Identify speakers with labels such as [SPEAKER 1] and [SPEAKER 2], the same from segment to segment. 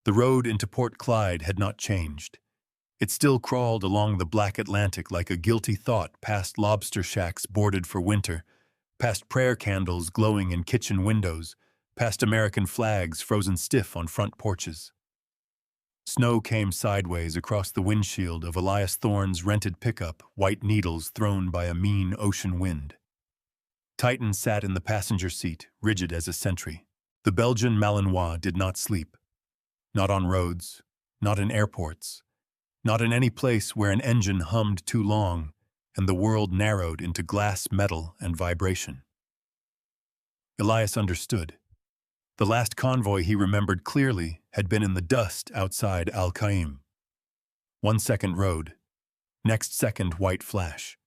[SPEAKER 1] The road into Port Clyde had not changed. It still crawled along the black Atlantic like a guilty thought past lobster shacks boarded for winter, past prayer candles glowing in kitchen windows, past American flags frozen stiff on front porches. Snow came sideways across the windshield of Elias Thorne's rented pickup, white needles thrown by a mean ocean wind. Titan sat in the passenger seat, rigid as a sentry. The Belgian Malinois did not sleep. Not on roads, not in airports, not in any place where an engine hummed too long and the world narrowed into glass, metal, and vibration. Elias understood. The last convoy he remembered clearly had been in the dust outside Al-Qaim. 1 second road, next second white flash.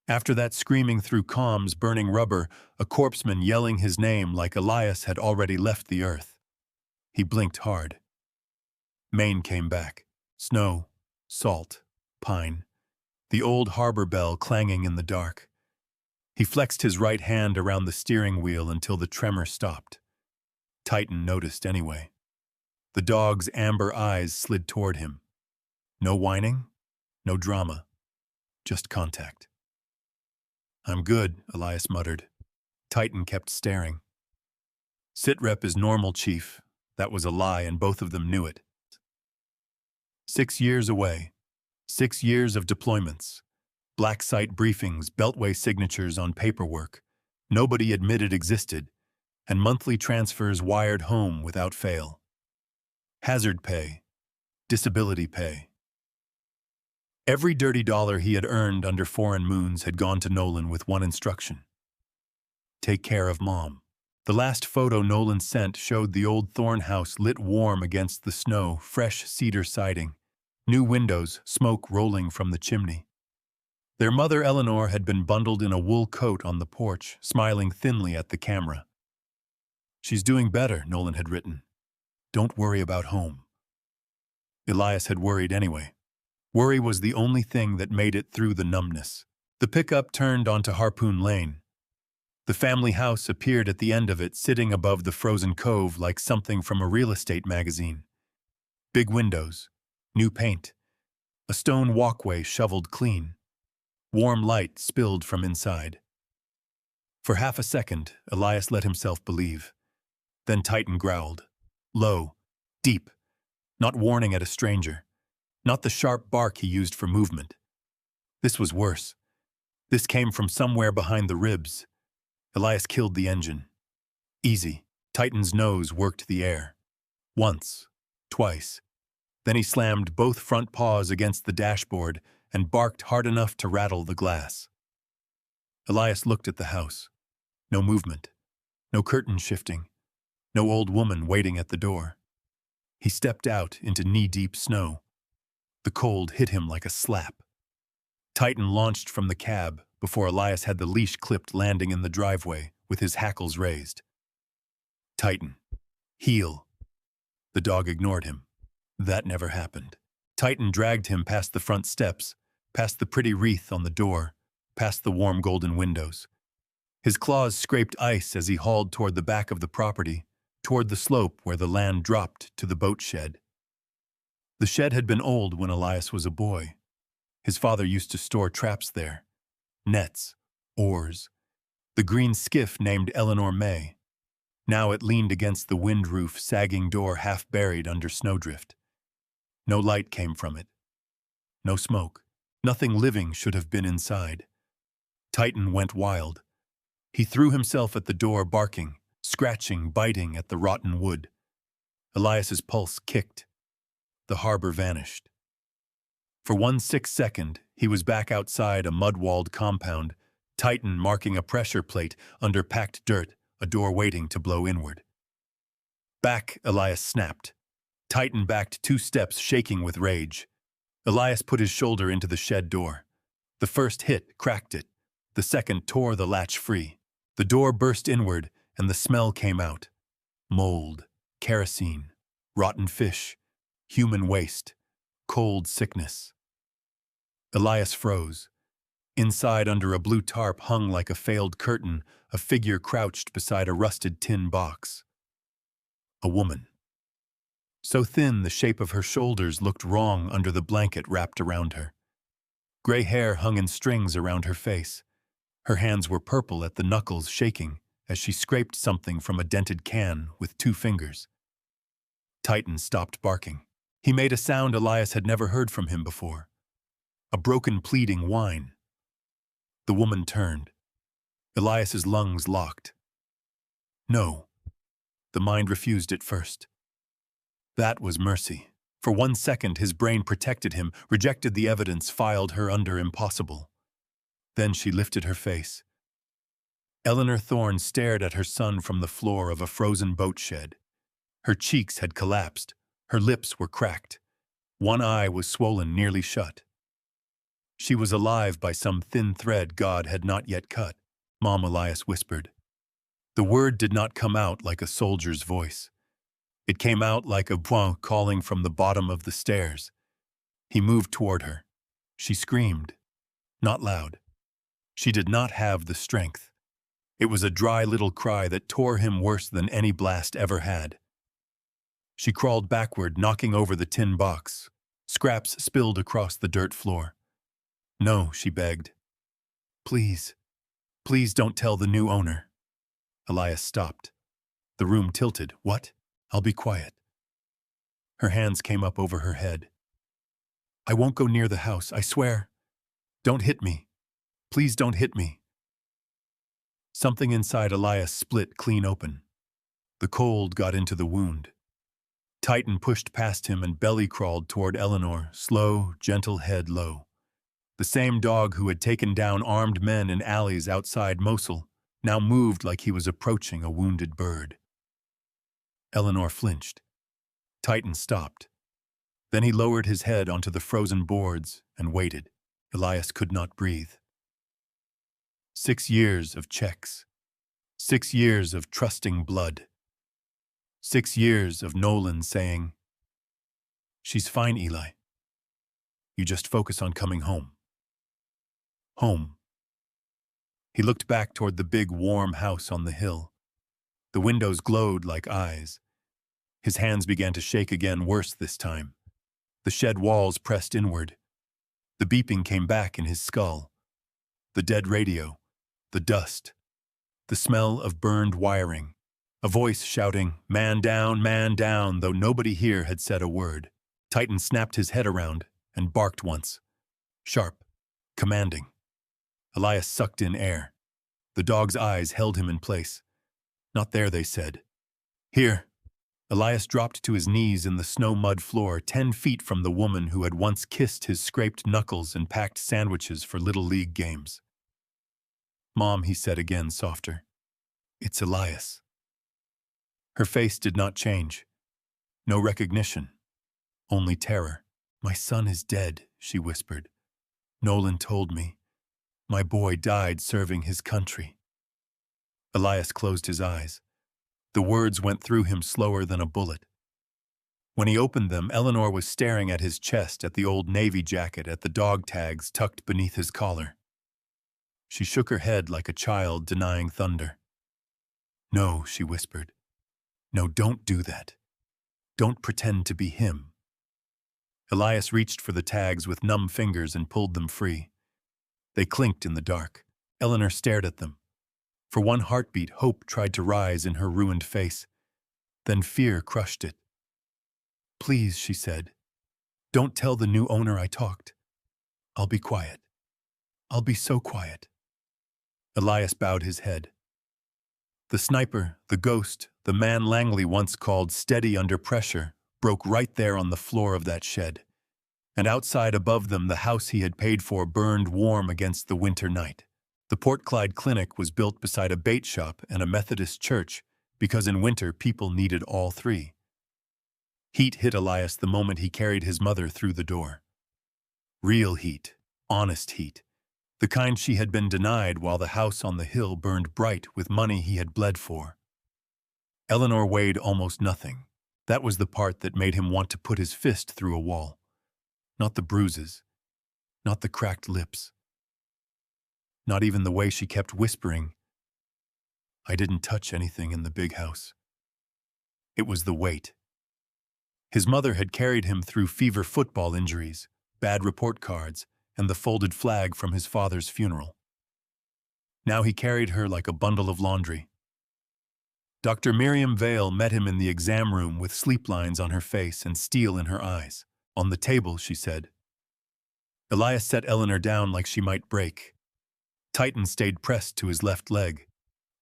[SPEAKER 1] After that, screaming through comms, burning rubber, a corpseman yelling his name like Elias had already left the earth. He blinked hard. Maine came back. Snow, salt, pine. The old harbor bell clanging in the dark. He flexed his right hand around the steering wheel until the tremor stopped. Titan noticed anyway. The dog's amber eyes slid toward him. No whining, no drama, just contact. "I'm good," Elias muttered. Titan kept staring. "Sitrep is normal, Chief." That was a lie, and both of them knew it. 6 years away. 6 years of deployments. Black site briefings, beltway signatures on paperwork nobody admitted existed, and monthly transfers wired home without fail. Hazard pay. Disability pay. Every dirty dollar he had earned under Foreign Moons had gone to Nolan with one instruction: take care of Mom. The last photo Nolan sent showed the old Thorne house lit warm against the snow, fresh cedar siding, new windows, smoke rolling from the chimney. Their mother Eleanor had been bundled in a wool coat on the porch, smiling thinly at the camera. "She's doing better," Nolan had written. "Don't worry about home." Elias had worried anyway. Worry was the only thing that made it through the numbness. The pickup turned onto Harpoon Lane. The family house appeared at the end of it, sitting above the frozen cove like something from a real estate magazine. Big windows, new paint, a stone walkway shoveled clean. Warm light spilled from inside. For half a second, Elias let himself believe. Then Titan growled. Low, deep, not warning at a stranger, not the sharp bark he used for movement. This was worse. This came from somewhere behind the ribs. Elias killed the engine. Easy. Titan's nose worked the air. Once, twice. Then he slammed both front paws against the dashboard and barked hard enough to rattle the glass. Elias looked at the house. No movement. No curtain shifting. No old woman waiting at the door. He stepped out into knee-deep snow. The cold hit him like a slap. Titan launched from the cab before Elias had the leash clipped, landing in the driveway with his hackles raised. Titan. Heel. The dog ignored him. That never happened. Titan dragged him past the front steps, past the pretty wreath on the door, past the warm golden windows. His claws scraped ice as he hauled toward the back of the property, toward the slope where the land dropped to the boat shed. The shed had been old when Elias was a boy. His father used to store traps there. Nets, oars. The green skiff named Eleanor May. Now it leaned against the wind roof, sagging door half buried under snowdrift. No light came from it. No smoke. Nothing living should have been inside. Titan went wild. He threw himself at the door, barking, scratching, biting at the rotten wood. Elias's pulse kicked. The harbor vanished. For 1/6 second, he was back outside a mud-walled compound, Titan marking a pressure plate under packed dirt, a door waiting to blow inward. Back, Elias snapped. Titan backed 2 steps, shaking with rage. Elias put his shoulder into the shed door. The first hit cracked it. The second tore the latch free. The door burst inward, and the smell came out. Mold, kerosene, rotten fish, human waste, cold sickness. Elias froze. Inside, under a blue tarp hung like a failed curtain, a figure crouched beside a rusted tin box. A woman. So thin the shape of her shoulders looked wrong under the blanket wrapped around her. Gray hair hung in strings around her face. Her hands were purple at the knuckles, shaking as she scraped something from a dented can with 2 fingers. Titan stopped barking. He made a sound Elias had never heard from him before. A broken, pleading whine. The woman turned. Elias's lungs locked. No. The mind refused it first. That was mercy. For 1 second, his brain protected him, rejected the evidence, filed her under impossible. Then she lifted her face. Eleanor Thorne stared at her son from the floor of a frozen boat shed. Her cheeks had collapsed. Her lips were cracked. One eye was swollen, nearly shut. She was alive by some thin thread God had not yet cut, Mom, Elias whispered. The word did not come out like a soldier's voice. It came out like a point calling from the bottom of the stairs. He moved toward her. She screamed. Not loud. She did not have the strength. It was a dry little cry that tore him worse than any blast ever had. She crawled backward, knocking over the tin box. Scraps spilled across the dirt floor. No, she begged. Please, please don't tell the new owner. Elias stopped. The room tilted. What? I'll be quiet. Her hands came up over her head. I won't go near the house, I swear. Don't hit me. Please don't hit me. Something inside Elias split clean open. The cold got into the wound. Titan pushed past him and belly crawled toward Eleanor, slow, gentle head low. The same dog who had taken down armed men in alleys outside Mosul now moved like he was approaching a wounded bird. Eleanor flinched. Titan stopped. Then he lowered his head onto the frozen boards and waited. Elias could not breathe. 6 years of checks. 6 years of trusting blood. 6 years of Nolan saying, She's fine, Eli. You just focus on coming home. Home. He looked back toward the big, warm house on the hill. The windows glowed like eyes. His hands began to shake again, worse this time. The shed walls pressed inward. The beeping came back in his skull. The dead radio. The dust. The smell of burned wiring. A voice shouting, man down, though nobody here had said a word. Titan snapped his head around and barked once. Sharp. Commanding. Elias sucked in air. The dog's eyes held him in place. Not there, they said. Here. Elias dropped to his knees in the snow-mud floor, 10 feet from the woman who had once kissed his scraped knuckles and packed sandwiches for Little League games. Mom, he said again, softer. It's Elias. Her face did not change. No recognition. Only terror. My son is dead, she whispered. Nolan told me. My boy died serving his country. Elias closed his eyes. The words went through him slower than a bullet. When he opened them, Eleanor was staring at his chest, at the old Navy jacket, at the dog tags tucked beneath his collar. She shook her head like a child denying thunder. No, she whispered. No, don't do that. Don't pretend to be him. Elias reached for the tags with numb fingers and pulled them free. They clinked in the dark. Eleanor stared at them. For one heartbeat, hope tried to rise in her ruined face. Then fear crushed it. Please, she said. Don't tell the new owner I talked. I'll be quiet. I'll be so quiet. Elias bowed his head. The sniper, the ghost, the man Langley once called steady under pressure, broke right there on the floor of that shed. And outside above them, the house he had paid for burned warm against the winter night. The Port Clyde Clinic was built beside a bait shop and a Methodist church because in winter people needed all three. Heat hit Elias the moment he carried his mother through the door. Real heat, honest heat, the kind she had been denied while the house on the hill burned bright with money he had bled for. Eleanor weighed almost nothing. That was the part that made him want to put his fist through a wall. Not the bruises, not the cracked lips. Not even the way she kept whispering, I didn't touch anything in the big house. It was the weight. His mother had carried him through fever football injuries, bad report cards, and the folded flag from his father's funeral. Now he carried her like a bundle of laundry. Dr. Miriam Vale met him in the exam room with sleep lines on her face and steel in her eyes. On the table, she said. Elias set Eleanor down like she might break. Titan stayed pressed to his left leg.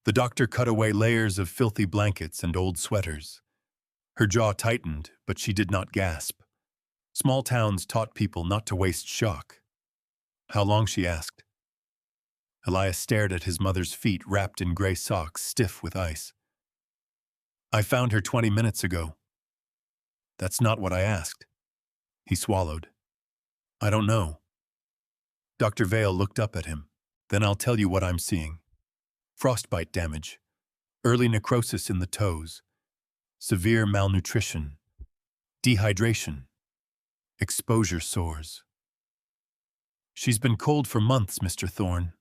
[SPEAKER 1] The doctor cut away layers of filthy blankets and old sweaters. Her jaw tightened, but she did not gasp. Small towns taught people not to waste shock. How long, she asked. Elias stared at his mother's feet wrapped in gray socks, stiff with ice. I found her 20 minutes ago. That's not what I asked. He swallowed. I don't know. Dr. Vale looked up at him. Then I'll tell you what I'm seeing. Frostbite damage. Early necrosis in the toes. Severe malnutrition. Dehydration. Exposure sores. She's been cold for months, Mr. Thorne.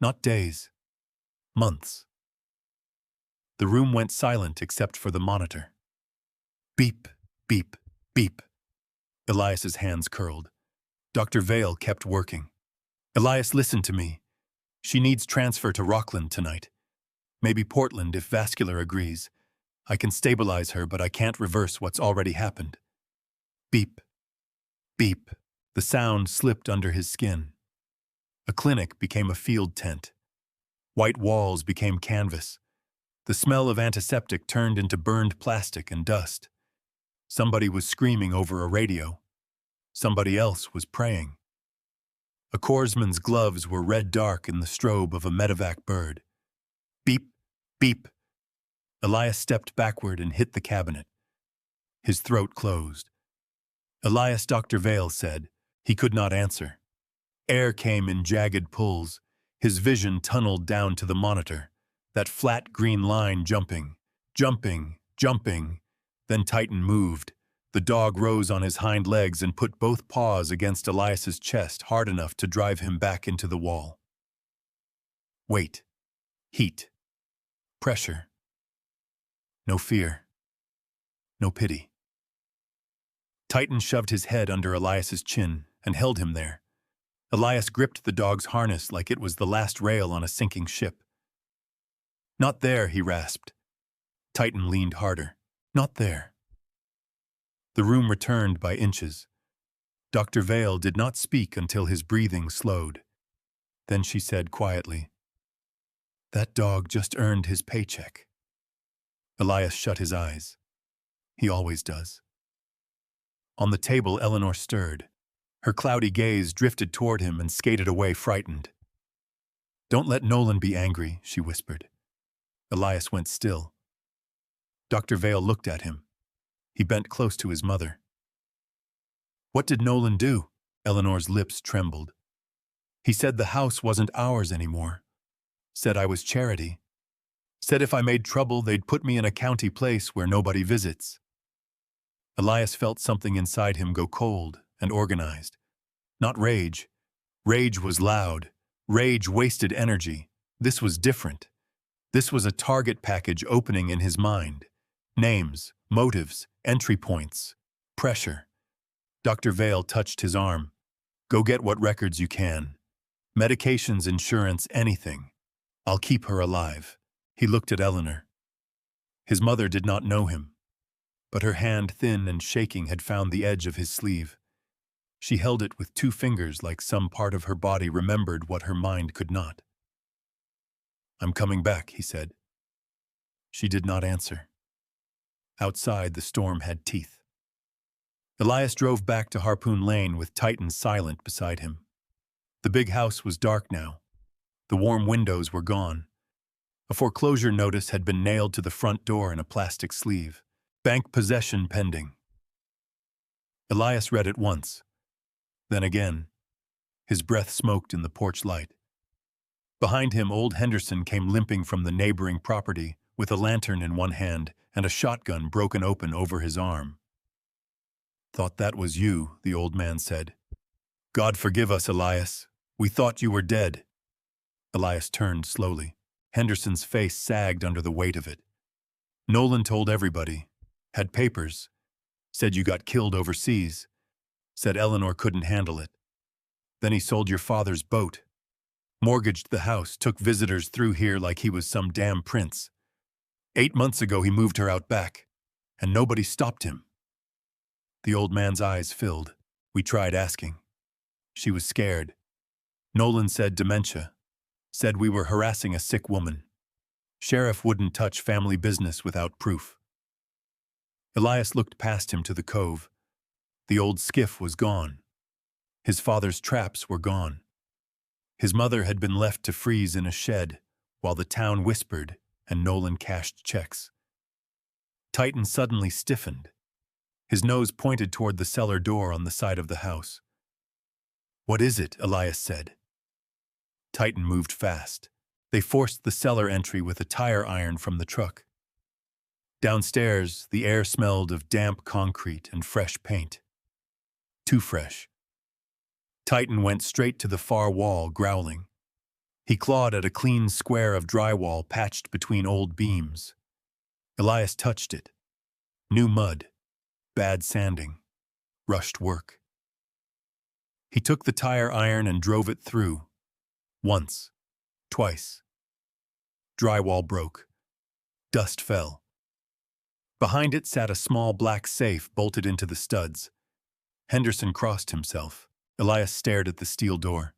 [SPEAKER 1] Not days. Months. The room went silent except for the monitor. Beep, beep, beep. Elias's hands curled. Dr. Vale kept working. Elias, listen to me. She needs transfer to Rockland tonight. Maybe Portland if vascular agrees. I can stabilize her, but I can't reverse what's already happened. Beep. Beep. The sound slipped under his skin. A clinic became a field tent. White walls became canvas. The smell of antiseptic turned into burned plastic and dust. Somebody was screaming over a radio. Somebody else was praying. A corpsman's gloves were red dark in the strobe of a medevac bird. Beep, beep. Elias stepped backward and hit the cabinet. His throat closed. Elias, Dr. Vale said. He could not answer. Air came in jagged pulls. His vision tunneled down to the monitor. That flat green line jumping, jumping, jumping. Then Titan moved. The dog rose on his hind legs and put both paws against Elias's chest hard enough to drive him back into the wall. Weight. Heat. Pressure. No fear. No pity. Titan shoved his head under Elias's chin and held him there. Elias gripped the dog's harness like it was the last rail on a sinking ship. Not there, he rasped. Titan leaned harder. Not there. The room returned by inches. Dr. Vale did not speak until his breathing slowed. Then she said quietly, That dog just earned his paycheck. Elias shut his eyes. He always does. On the table, Eleanor stirred. Her cloudy gaze drifted toward him and skated away frightened. Don't let Nolan be angry, she whispered. Elias went still. Dr. Vale looked at him. He bent close to his mother. What did Nolan do? Eleanor's lips trembled. He said the house wasn't ours anymore. Said I was charity. Said if I made trouble, they'd put me in a county place where nobody visits. Elias felt something inside him go cold and organized. Not rage. Rage was loud. Rage wasted energy. This was different. This was a target package opening in his mind. Names, motives, entry points, pressure. Dr. Vale touched his arm. Go get what records you can. Medications, insurance, anything. I'll keep her alive. He looked at Eleanor. His mother did not know him, but her hand, thin and shaking, had found the edge of his sleeve. She held it with 2 fingers like some part of her body remembered what her mind could not. I'm coming back, he said. She did not answer. Outside, the storm had teeth. Elias drove back to Harpoon Lane with Titan silent beside him. The big house was dark now. The warm windows were gone. A foreclosure notice had been nailed to the front door in a plastic sleeve. Bank possession pending. Elias read it once. Then again. His breath smoked in the porch light. Behind him, old Henderson came limping from the neighboring property with a lantern in one hand and a shotgun broken open over his arm. Thought that was you, the old man said. God forgive us, Elias. We thought you were dead. Elias turned slowly. Henderson's face sagged under the weight of it. Nolan told everybody. Had papers. Said you got killed overseas. Said Eleanor couldn't handle it. Then he sold your father's boat. Mortgaged the house, took visitors through here like he was some damn prince. 8 months ago he moved her out back, and nobody stopped him. The old man's eyes filled. We tried asking. She was scared. Nolan said dementia. Said we were harassing a sick woman. Sheriff wouldn't touch family business without proof. Elias looked past him to the cove. The old skiff was gone. His father's traps were gone. His mother had been left to freeze in a shed while the town whispered and Nolan cashed checks. Titan suddenly stiffened. His nose pointed toward the cellar door on the side of the house. "What is it?" Elias said. Titan moved fast. They forced the cellar entry with a tire iron from the truck. Downstairs, the air smelled of damp concrete and fresh paint. Too fresh. Titan went straight to the far wall, growling. He clawed at a clean square of drywall patched between old beams. Elias touched it. New mud. Bad sanding. Rushed work. He took the tire iron and drove it through. Once. Twice. Drywall broke. Dust fell. Behind it sat a small black safe bolted into the studs. Henderson crossed himself. Elias stared at the steel door.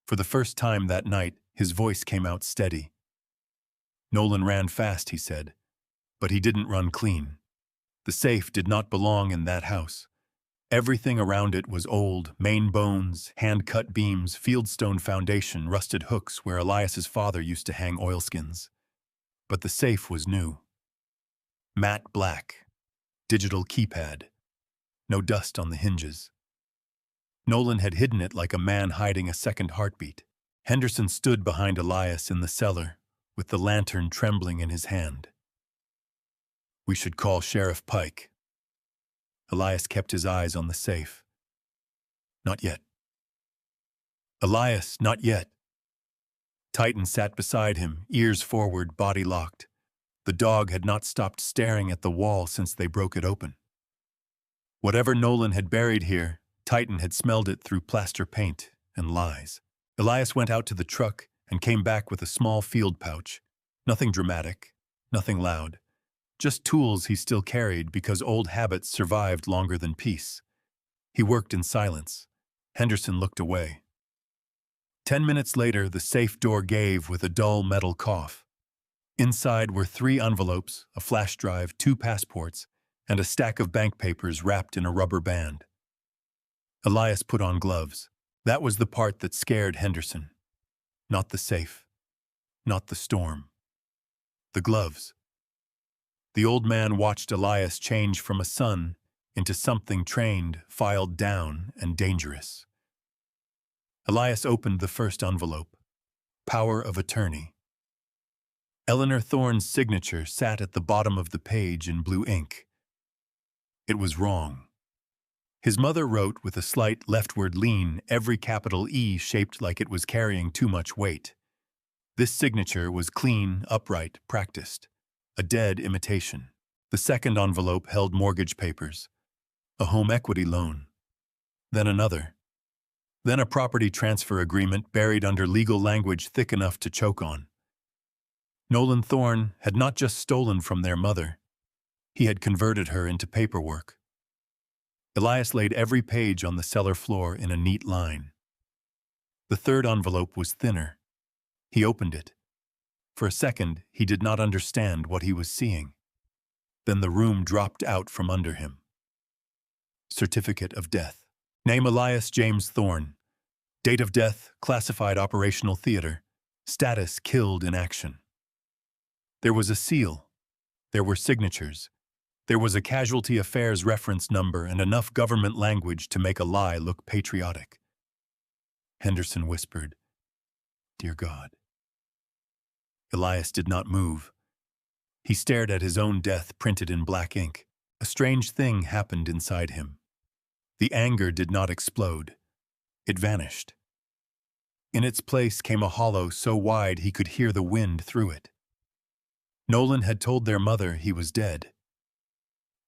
[SPEAKER 1] For the first time that night, his voice came out steady. Nolan ran fast, he said, but he didn't run clean. The safe did not belong in that house. Everything around it was old, main bones, hand-cut beams, fieldstone foundation, rusted hooks where Elias's father used to hang oilskins. But the safe was new. Matte black. Digital keypad. No dust on the hinges. Nolan had hidden it like a man hiding a second heartbeat. Henderson stood behind Elias in the cellar, with the lantern trembling in his hand. "We should call Sheriff Pike." Elias kept his eyes on the safe. "Not yet." "Elias, not yet." Titan sat beside him, ears forward, body locked. The dog had not stopped staring at the wall since they broke it open. Whatever Nolan had buried here, Titan had smelled it through plaster paint and lies. Elias went out to the truck and came back with a small field pouch. Nothing dramatic, nothing loud. Just tools he still carried because old habits survived longer than peace. He worked in silence. Henderson looked away. 10 minutes later, the safe door gave with a dull metal cough. Inside were 3 envelopes, a flash drive, 2 passports, and a stack of bank papers wrapped in a rubber band. Elias put on gloves. That was the part that scared Henderson. Not the safe. Not the storm. The gloves. The old man watched Elias change from a son into something trained, filed down, and dangerous. Elias opened the first envelope. Power of attorney. Eleanor Thorne's signature sat at the bottom of the page in blue ink. It was wrong. His mother wrote with a slight leftward lean, every capital E shaped like it was carrying too much weight. This signature was clean, upright, practiced. A dead imitation. The second envelope held mortgage papers. A home equity loan. Then another. Then a property transfer agreement buried under legal language thick enough to choke on. Nolan Thorne had not just stolen from their mother. He had converted her into paperwork. Elias laid every page on the cellar floor in a neat line. The third envelope was thinner. He opened it. For a second, he did not understand what he was seeing. Then the room dropped out from under him. Certificate of death. Name Elias James Thorne. Date of death, classified operational theater. Status killed in action. There was a seal. There were signatures. There was a casualty affairs reference number and enough government language to make a lie look patriotic. Henderson whispered, "Dear God." Elias did not move. He stared at his own death printed in black ink. A strange thing happened inside him. The anger did not explode. It vanished. In its place came a hollow so wide he could hear the wind through it. Nolan had told their mother he was dead.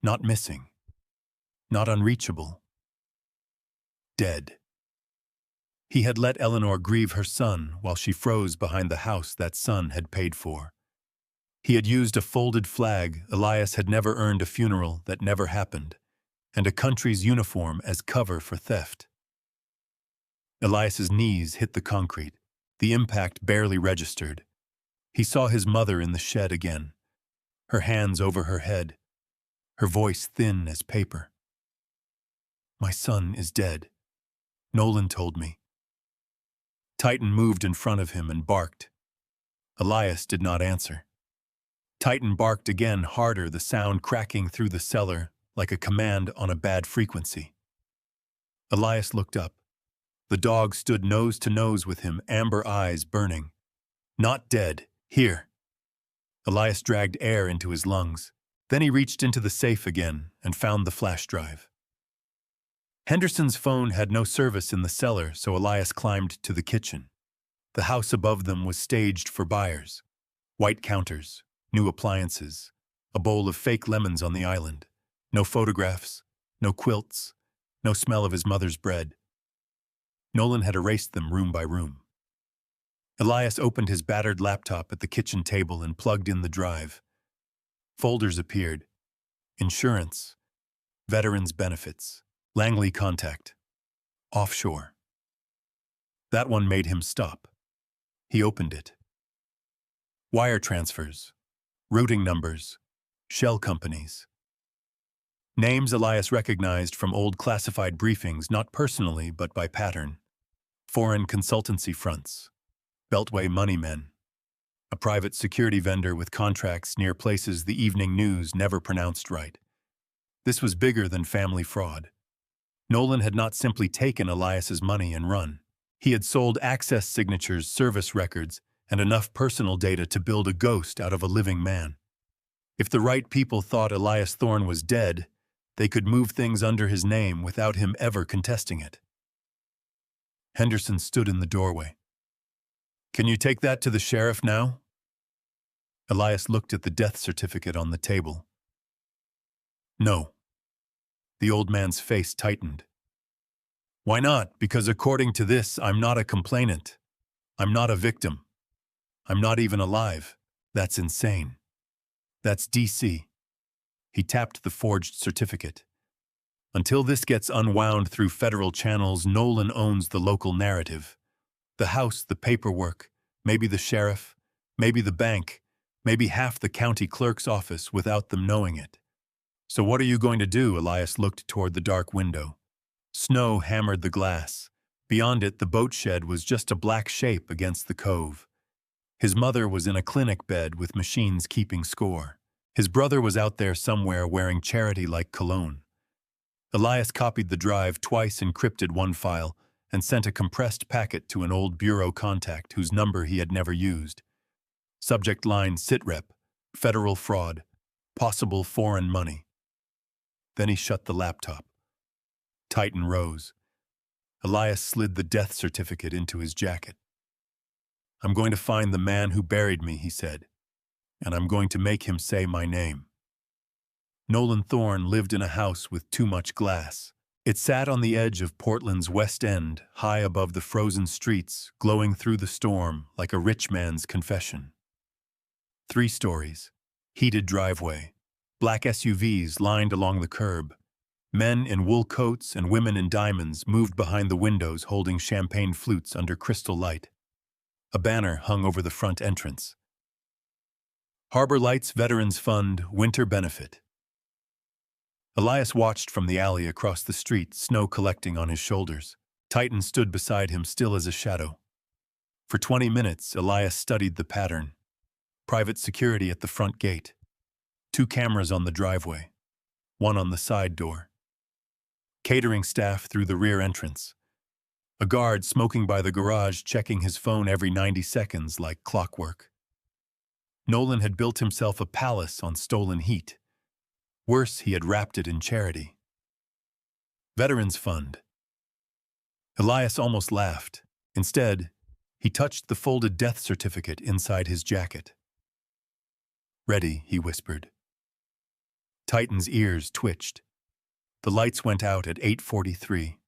[SPEAKER 1] Not missing. not unreachable. Dead. He had let Eleanor grieve her son while she froze behind the house that son had paid for. He had used a folded flag Elias had never earned, a funeral that never happened, and a country's uniform as cover for theft. Elias's knees hit the concrete. The impact barely registered. He saw his mother in the shed again, her hands over her head, her voice thin as paper. "My son is dead. Nolan told me." Titan moved in front of him and barked. Elias did not answer. Titan barked again, harder, the sound cracking through the cellar like a command on a bad frequency. Elias looked up. The dog stood nose to nose with him, amber eyes burning. "Not dead. Here." Elias dragged air into his lungs. Then he reached into the safe again and found the flash drive. Henderson's phone had no service in the cellar, so Elias climbed to the kitchen. The house above them was staged for buyers. White counters, new appliances, a bowl of fake lemons on the island. No photographs, no quilts, no smell of his mother's bread. Nolan had erased them room by room. Elias opened his battered laptop at the kitchen table and plugged in the drive. Folders appeared. Insurance, veterans benefits, Langley contact, offshore. That one made him stop. He opened it. Wire transfers, routing numbers, shell companies. Names Elias recognized from old classified briefings, not personally but by pattern. Foreign consultancy fronts, Beltway money men, a private security vendor with contracts near places the evening news never pronounced right. This was bigger than family fraud. Nolan had not simply taken Elias's money and run. He had sold access signatures, service records, and enough personal data to build a ghost out of a living man. If the right people thought Elias Thorne was dead, they could move things under his name without him ever contesting it. Henderson stood in the doorway. "Can you take that to the sheriff now?" Elias looked at the death certificate on the table. "No." The old man's face tightened. "Why not? Because according to this, I'm not a complainant. I'm not a victim. I'm not even alive. That's insane. That's DC." He tapped the forged certificate. "Until this gets unwound through federal channels, Nolan owns the local narrative. The house, the paperwork, maybe the sheriff, maybe the bank, maybe half the county clerk's office without them knowing it. So what are you going to do?" Elias looked toward the dark window. Snow hammered the glass. Beyond it, the boat shed was just a black shape against the cove. His mother was in a clinic bed with machines keeping score. His brother was out there somewhere wearing charity-like cologne. Elias copied the drive twice, encrypted one file, and sent a compressed packet to an old bureau contact whose number he had never used. Subject line: SITREP, federal fraud, possible foreign money. Then he shut the laptop. Titan rose. Elias slid the death certificate into his jacket. "I'm going to find the man who buried me," he said, "and I'm going to make him say my name." Nolan Thorne lived in a house with too much glass. It sat on the edge of Portland's West End, high above the frozen streets, glowing through the storm like a rich man's confession. 3 stories, heated driveway, black SUVs lined along the curb. Men in wool coats and women in diamonds moved behind the windows holding champagne flutes under crystal light. A banner hung over the front entrance. Harbor Lights Veterans Fund Winter Benefit. Elias watched from the alley across the street, snow collecting on his shoulders. Titan stood beside him, still as a shadow. For 20 minutes, Elias studied the pattern. Private security at the front gate. 2 cameras on the driveway. 1 on the side door. Catering staff through the rear entrance. A guard smoking by the garage, checking his phone every 90 seconds like clockwork. Nolan had built himself a palace on stolen heat. Worse, he had wrapped it in charity. Veterans Fund. Elias almost laughed. Instead, he touched the folded death certificate inside his jacket. "Ready," he whispered. Titan's ears twitched. The lights went out at 8:43.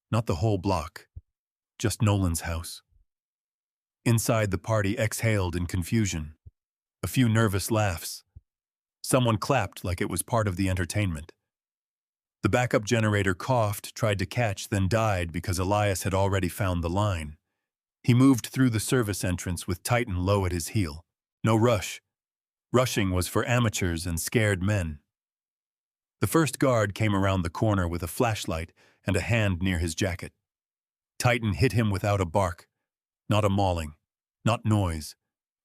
[SPEAKER 1] Not the whole block, just Nolan's house. Inside, the party exhaled in confusion. A few nervous laughs. Someone clapped like it was part of the entertainment. The backup generator coughed, tried to catch, then died because Elias had already found the line. He moved through the service entrance with Titan low at his heel. No rush. Rushing was for amateurs and scared men. The first guard came around the corner with a flashlight and a hand near his jacket. Titan hit him without a bark. Not a mauling. Not noise.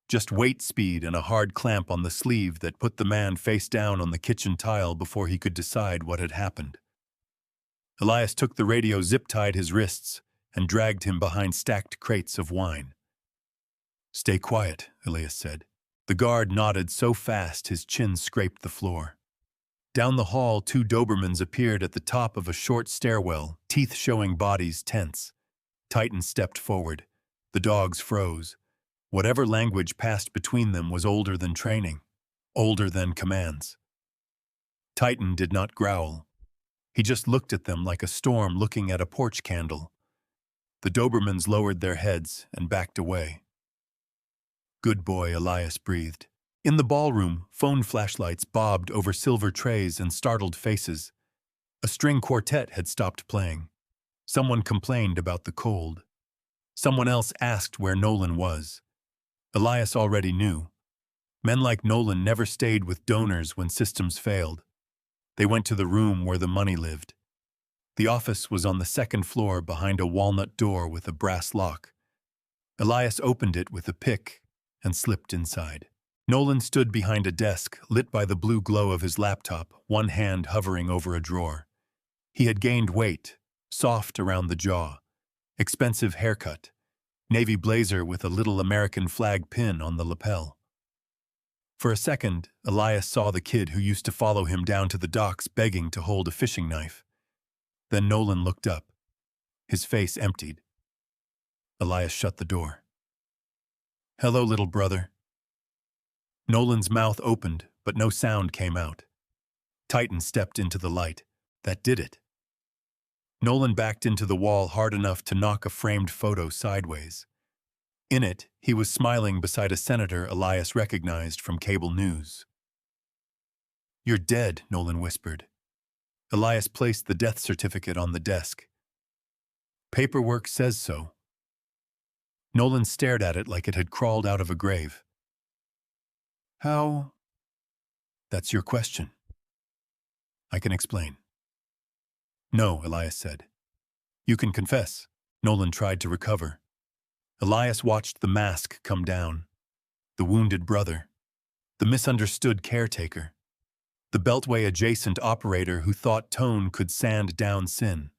[SPEAKER 1] Just weight speed and a hard clamp on the sleeve that put the man face down on the kitchen tile before he could decide what had happened. Elias took the radio, zip-tied his wrists, and dragged him behind stacked crates of wine. "Stay quiet," Elias said. The guard nodded so fast his chin scraped the floor. Down the hall, two Dobermans appeared at the top of a short stairwell, teeth showing, bodies tense. Titan stepped forward. The dogs froze. Whatever language passed between them was older than training, older than commands. Titan did not growl. He just looked at them like a storm looking at a porch candle. The Dobermans lowered their heads and backed away. "Good boy," Elias breathed. In the ballroom, phone flashlights bobbed over silver trays and startled faces. A string quartet had stopped playing. Someone complained about the cold. Someone else asked where Nolan was. Elias already knew. Men like Nolan never stayed with donors when systems failed. They went to the room where the money lived. The office was on the second floor behind a walnut door with a brass lock. Elias opened it with a pick and slipped inside. Nolan stood behind a desk, lit by the blue glow of his laptop, one hand hovering over a drawer. He had gained weight, soft around the jaw, expensive haircut, navy blazer with a little American flag pin on the lapel. For a second, Elias saw the kid who used to follow him down to the docks begging to hold a fishing knife. Then Nolan looked up. His face emptied. Elias shut the door. "Hello, little brother." Nolan's mouth opened, but no sound came out. Titan stepped into the light. That did it. Nolan backed into the wall hard enough to knock a framed photo sideways. In it, he was smiling beside a senator Elias recognized from cable news. "You're dead," Nolan whispered. Elias placed the death certificate on the desk. "Paperwork says so." Nolan stared at it like it had crawled out of a grave. "How?" "That's your question." "I can explain." "No," Elias said. "You can confess." Nolan tried to recover. Elias watched the mask come down. The wounded brother. The misunderstood caretaker. The Beltway-adjacent operator who thought tone could sand down sin.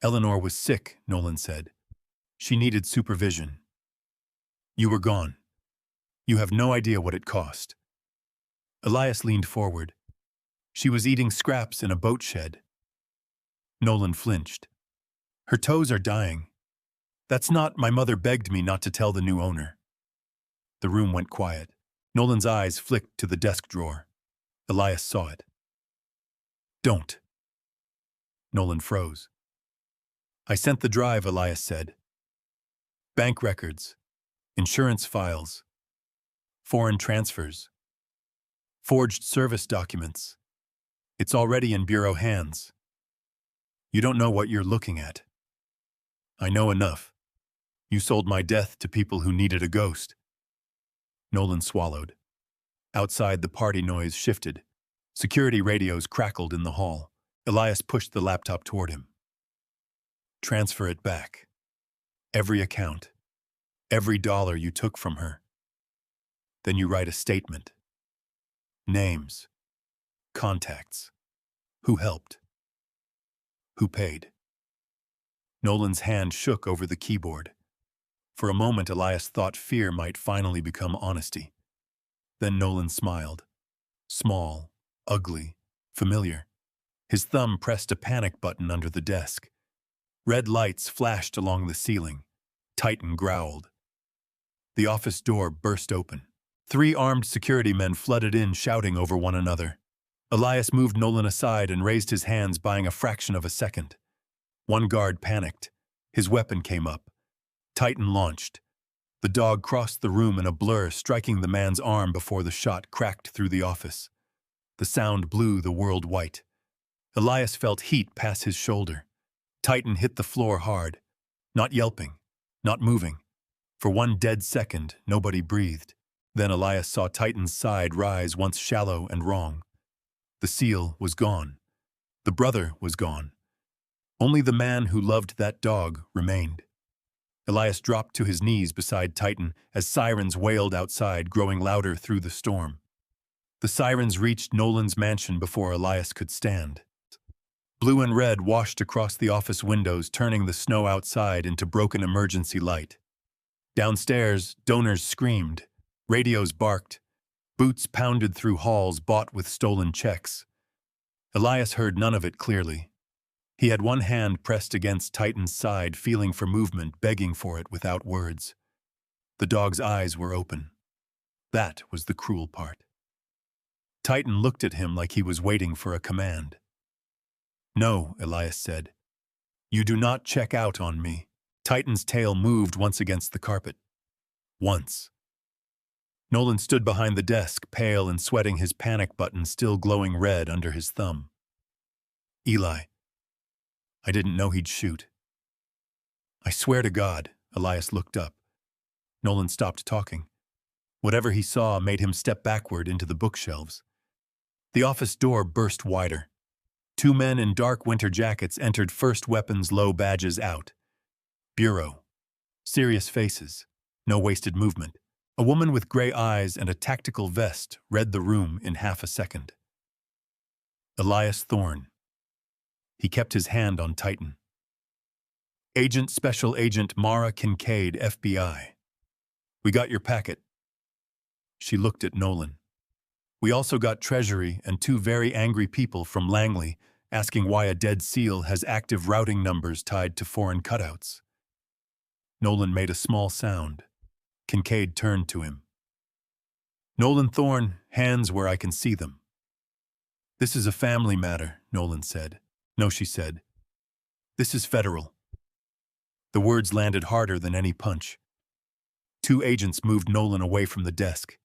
[SPEAKER 1] "Eleanor was sick," Nolan said. "She needed supervision. You were gone. You have no idea what it cost." Elias leaned forward. "She was eating scraps in a boat shed." Nolan flinched. "Her toes are dying." "That's not, my mother begged me not to tell the new owner." The room went quiet. Nolan's eyes flicked to the desk drawer. Elias saw it. "Don't." Nolan froze. "I sent the drive," Elias said. "Bank records, insurance files, foreign transfers, forged service documents. It's already in bureau hands. You don't know what you're looking at." "I know enough. You sold my death to people who needed a ghost." Nolan swallowed. Outside, the party noise shifted. Security radios crackled in the hall. Elias pushed the laptop toward him. "Transfer it back. Every account. Every dollar you took from her. Then you write a statement. Names. Contacts. Who helped. Who paid." Nolan's hand shook over the keyboard. For a moment, Elias thought fear might finally become honesty. Then Nolan smiled. Small, ugly, familiar. His thumb pressed a panic button under the desk. Red lights flashed along the ceiling. Titan growled. The office door burst open. 3 armed security men flooded in, shouting over one another. Elias moved Nolan aside and raised his hands, buying a fraction of a second. One guard panicked. His weapon came up. Titan launched. The dog crossed the room in a blur, striking the man's arm before the shot cracked through the office. The sound blew the world white. Elias felt heat pass his shoulder. Titan hit the floor hard. Not yelping, not moving. For one dead second, nobody breathed. Then Elias saw Titan's side rise, once shallow and wrong. The seal was gone. The brother was gone. Only the man who loved that dog remained. Elias dropped to his knees beside Titan as sirens wailed outside, growing louder through the storm. The sirens reached Nolan's mansion before Elias could stand. Blue and red washed across the office windows, turning the snow outside into broken emergency light. Downstairs, donors screamed. Radios barked. Boots pounded through halls bought with stolen checks. Elias heard none of it clearly. He had one hand pressed against Titan's side, feeling for movement, begging for it without words. The dog's eyes were open. That was the cruel part. Titan looked at him like he was waiting for a command. "No," Elias said. "You do not check out on me." Titan's tail moved once against the carpet. Once. Nolan stood behind the desk, pale and sweating, his panic button still glowing red under his thumb. "Eli, I didn't know he'd shoot." "I swear to God." Elias looked up. Nolan stopped talking. Whatever he saw made him step backward into the bookshelves. The office door burst wider. Two men in dark winter jackets entered, first weapons, low badges out. Bureau. Serious faces. No wasted movement. A woman with gray eyes and a tactical vest read the room in half a second. Elias Thorne. He kept his hand on Titan. "Agent Special Agent Mara Kincaid, FBI. We got your packet." She looked at Nolan. "We also got Treasury and two very angry people from Langley asking why a dead seal has active routing numbers tied to foreign cutouts." Nolan made a small sound. Kincaid turned to him. "Nolan Thorne, hands where I can see them." "This is a family matter," Nolan said. "No," she said. "This is federal." The words landed harder than any punch. Two agents moved Nolan away from the desk.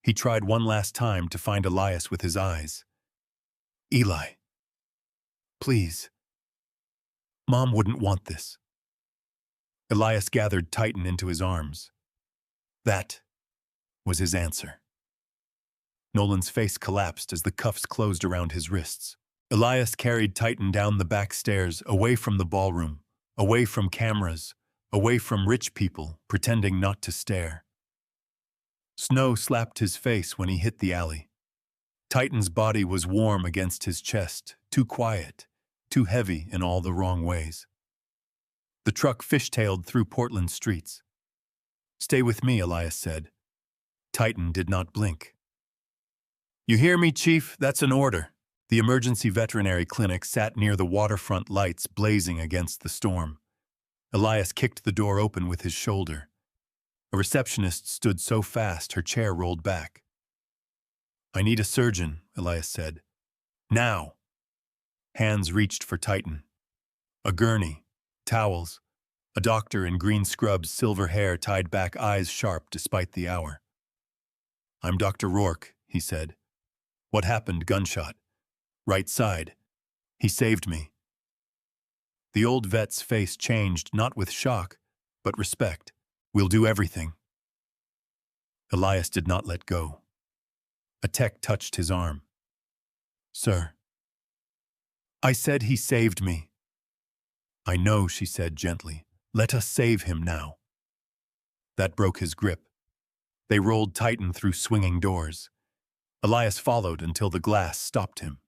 [SPEAKER 1] He tried one last time to find Elias with his eyes. "Eli. Please. Mom wouldn't want this." Elias gathered Titan into his arms. That was his answer. Nolan's face collapsed as the cuffs closed around his wrists. Elias carried Titan down the back stairs, away from the ballroom, away from cameras, away from rich people pretending not to stare. Snow slapped his face when he hit the alley. Titan's body was warm against his chest, too quiet, too heavy in all the wrong ways. The truck fishtailed through Portland streets. "Stay with me," Elias said. Titan did not blink. "You hear me, Chief? That's an order." The emergency veterinary clinic sat near the waterfront, lights blazing against the storm. Elias kicked the door open with his shoulder. A receptionist stood so fast her chair rolled back. "I need a surgeon," Elias said. "Now." Hands reached for Titan. A gurney, towels, a doctor in green scrubs, silver hair tied back, eyes sharp despite the hour. "I'm Dr. Rourke," he said. "What happened?" "Gunshot. Right side. He saved me." The old vet's face changed, not with shock, but respect. "We'll do everything." Elias did not let go. A tech touched his arm. "Sir." "I said he saved me." "I know," she said gently. "Let us save him now." That broke his grip. They rolled Titan through swinging doors. Elias followed until the glass stopped him.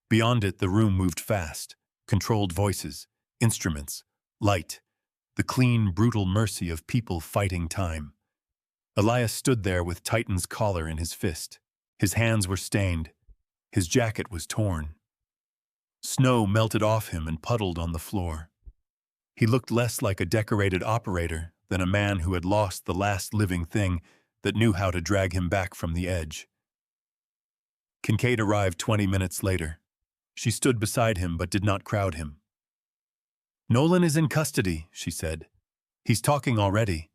[SPEAKER 1] Beyond it, the room moved fast. Controlled voices, instruments, light, the clean, brutal mercy of people fighting time. Elias stood there with Titan's collar in his fist. His hands were stained. His jacket was torn. Snow melted off him and puddled on the floor. He looked less like a decorated operator than a man who had lost the last living thing that knew how to drag him back from the edge. Kincaid arrived 20 minutes later. She stood beside him but did not crowd him. "Nolan is in custody," she said. "He's talking already,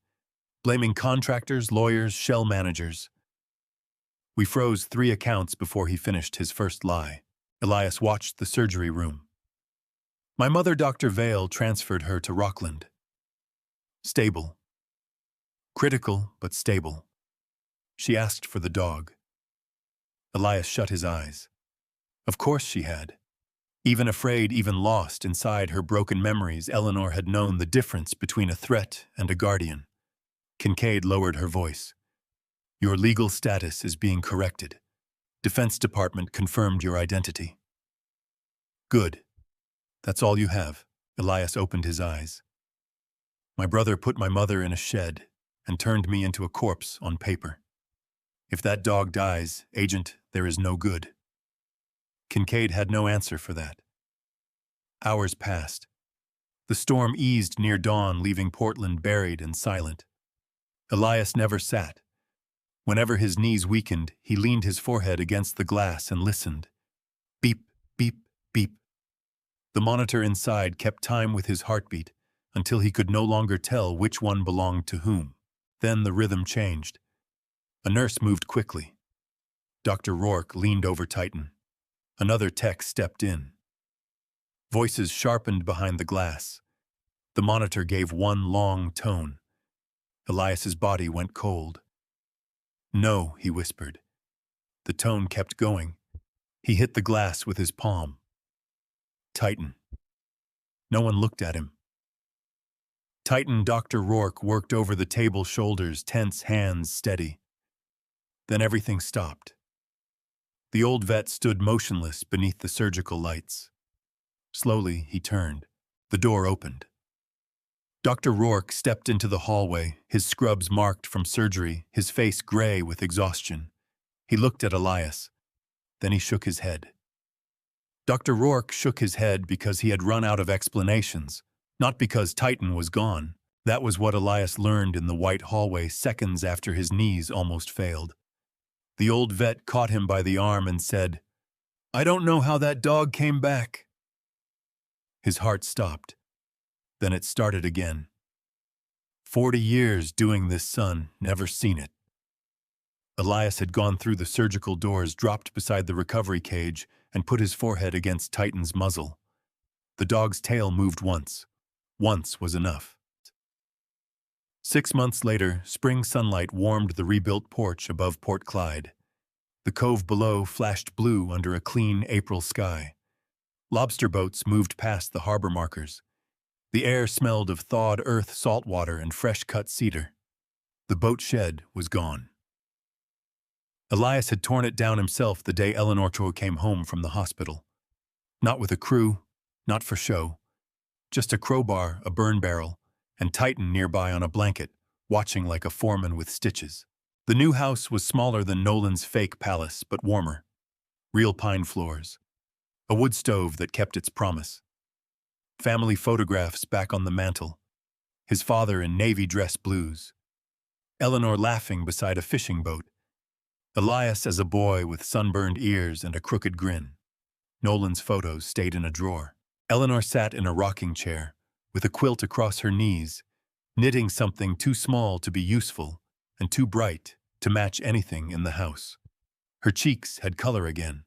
[SPEAKER 1] blaming contractors, lawyers, shell managers." We froze 3 accounts before he finished his first lie. Elias watched the surgery room. "My mother, Dr. Vale, transferred her to Rockland. Stable. Critical, but stable. She asked for the dog." Elias shut his eyes. Of course she had. Even afraid, even lost inside her broken memories, Eleanor had known the difference between a threat and a guardian. Kincaid lowered her voice. "Your legal status is being corrected. Defense Department confirmed your identity." "Good. That's all you have." Elias opened his eyes. "My brother put my mother in a shed and turned me into a corpse on paper. If that dog dies, Agent, there is no good." Kincaid had no answer for that. Hours passed. The storm eased near dawn, leaving Portland buried and silent. Elias never sat. Whenever his knees weakened, he leaned his forehead against the glass and listened. Beep, beep, beep. The monitor inside kept time with his heartbeat until he could no longer tell which one belonged to whom. Then the rhythm changed. A nurse moved quickly. Dr. Rourke leaned over Titan. Another tech stepped in. Voices sharpened behind the glass. The monitor gave one long tone. Elias's body went cold. "No," he whispered. The tone kept going. He hit the glass with his palm. "Titan." No one looked at him. Titan. Dr. Rourke worked over the table, shoulders tense, hands steady. Then everything stopped. The old vet stood motionless beneath the surgical lights. Slowly, he turned. The door opened. Dr. Rourke stepped into the hallway, his scrubs marked from surgery, his face gray with exhaustion. He looked at Elias. Then he shook his head. Dr. Rourke shook his head because he had run out of explanations, not because Titan was gone. That was what Elias learned in the white hallway seconds after his knees almost failed. The old vet caught him by the arm and said, "I don't know how that dog came back." His heart stopped. Then it started again. 40 years doing this, son, never seen it. Elias had gone through the surgical doors, dropped beside the recovery cage, and put his forehead against Titan's muzzle. The dog's tail moved once. Once was enough. 6 months later, spring sunlight warmed the rebuilt porch above Port Clyde. The cove below flashed blue under a clean April sky. Lobster boats moved past the harbor markers. The air smelled of thawed earth, salt water, and fresh-cut cedar. The boat shed was gone. Elias had torn it down himself the day Eleanor came home from the hospital. Not with a crew, not for show. Just a crowbar, a burn barrel, and Titan nearby on a blanket, watching like a foreman with stitches. The new house was smaller than Nolan's fake palace, but warmer. Real pine floors. A wood stove that kept its promise. Family photographs back on the mantel. His father in navy dress blues. Eleanor laughing beside a fishing boat. Elias as a boy with sunburned ears and a crooked grin. Nolan's photos stayed in a drawer. Eleanor sat in a rocking chair, with a quilt across her knees, knitting something too small to be useful and too bright to match anything in the house. Her cheeks had color again.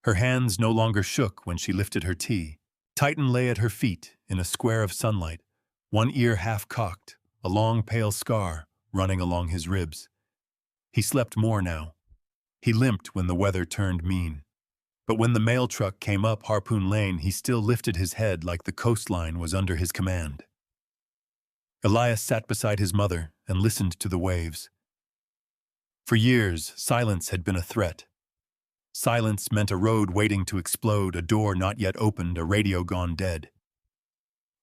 [SPEAKER 1] Her hands no longer shook when she lifted her tea. Titan lay at her feet in a square of sunlight, one ear half cocked, a long pale scar running along his ribs. He slept more now. He limped when the weather turned mean. But when the mail truck came up Harpoon Lane, he still lifted his head like the coastline was under his command. Elias sat beside his mother and listened to the waves. For years, silence had been a threat. Silence meant a road waiting to explode, a door not yet opened, a radio gone dead.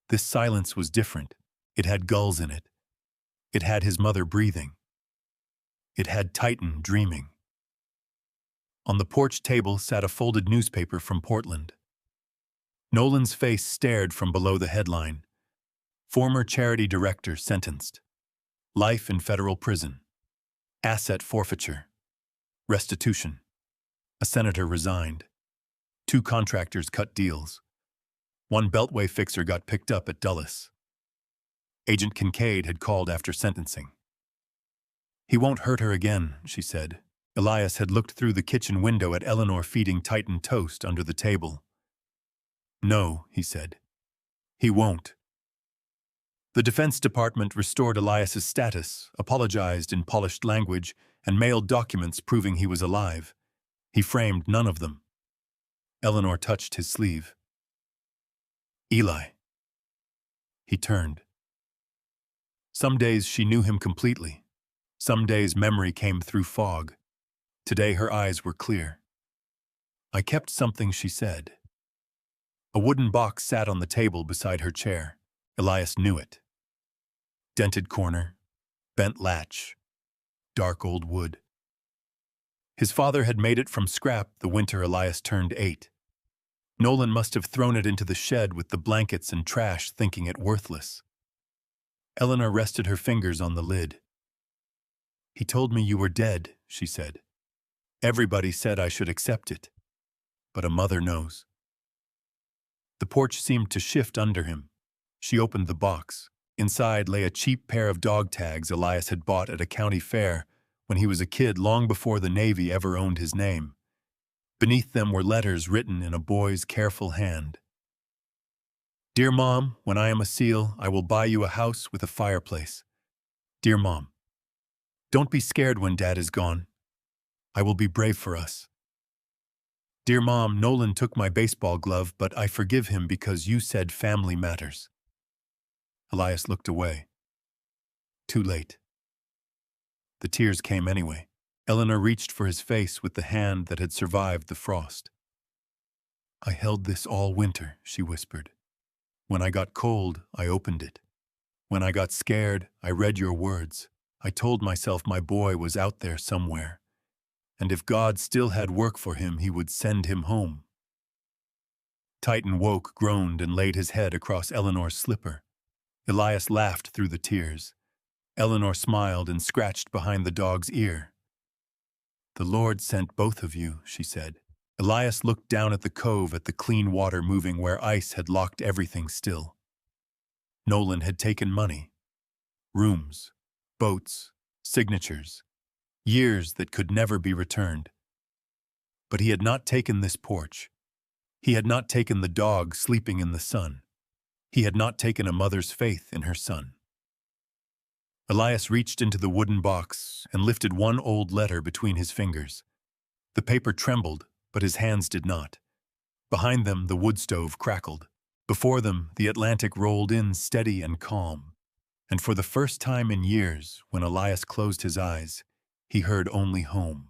[SPEAKER 1] This silence was different. It had gulls in it. It had his mother breathing. It had Titan dreaming. On the porch table sat a folded newspaper from Portland. Nolan's face stared from below the headline. Former charity director sentenced. Life in federal prison. Asset forfeiture. Restitution. A senator resigned. 2 contractors cut deals. 1 beltway fixer got picked up at Dulles. Agent Kincaid had called after sentencing. "He won't hurt her again," she said. Elias had looked through the kitchen window at Eleanor feeding Titan toast under the table. "No," he said. "He won't." The Defense Department restored Elias's status, apologized in polished language, and mailed documents proving he was alive. He framed none of them. Eleanor touched his sleeve. "Eli." He turned. Some days she knew him completely. Some days memory came through fog. Today her eyes were clear. "I kept something," she said. A wooden box sat on the table beside her chair. Elias knew it. Dented corner, bent latch, dark old wood. His father had made it from scrap the winter Elias turned 8. Nolan must have thrown it into the shed with the blankets and trash, thinking it worthless. Eleanor rested her fingers on the lid. "He told me you were dead," she said. "Everybody said I should accept it. But a mother knows." The porch seemed to shift under him. She opened the box. Inside lay a cheap pair of dog tags Elias had bought at a county fair when he was a kid, long before the Navy ever owned his name. Beneath them were letters written in a boy's careful hand. "Dear Mom, when I am a SEAL, I will buy you a house with a fireplace. Dear Mom, don't be scared when Dad is gone. I will be brave for us. Dear Mom, Nolan took my baseball glove, but I forgive him because you said family matters." Elias looked away. Too late. The tears came anyway. Eleanor reached for his face with the hand that had survived the frost. "I held this all winter," she whispered. "When I got cold, I opened it. When I got scared, I read your words. I told myself my boy was out there somewhere. And if God still had work for him, he would send him home." Titan woke, groaned, and laid his head across Eleanor's slipper. Elias laughed through the tears. Eleanor smiled and scratched behind the dog's ear. "The Lord sent both of you," she said. Elias looked down at the cove, at the clean water moving where ice had locked everything still. Nolan had taken money. Rooms, boats, signatures, years that could never be returned. But he had not taken this porch. He had not taken the dog sleeping in the sun. He had not taken a mother's faith in her son. Elias reached into the wooden box and lifted one old letter between his fingers. The paper trembled, but his hands did not. Behind them, the wood stove crackled. Before them, the Atlantic rolled in steady and calm. And for the first time in years, when Elias closed his eyes, he heard only home.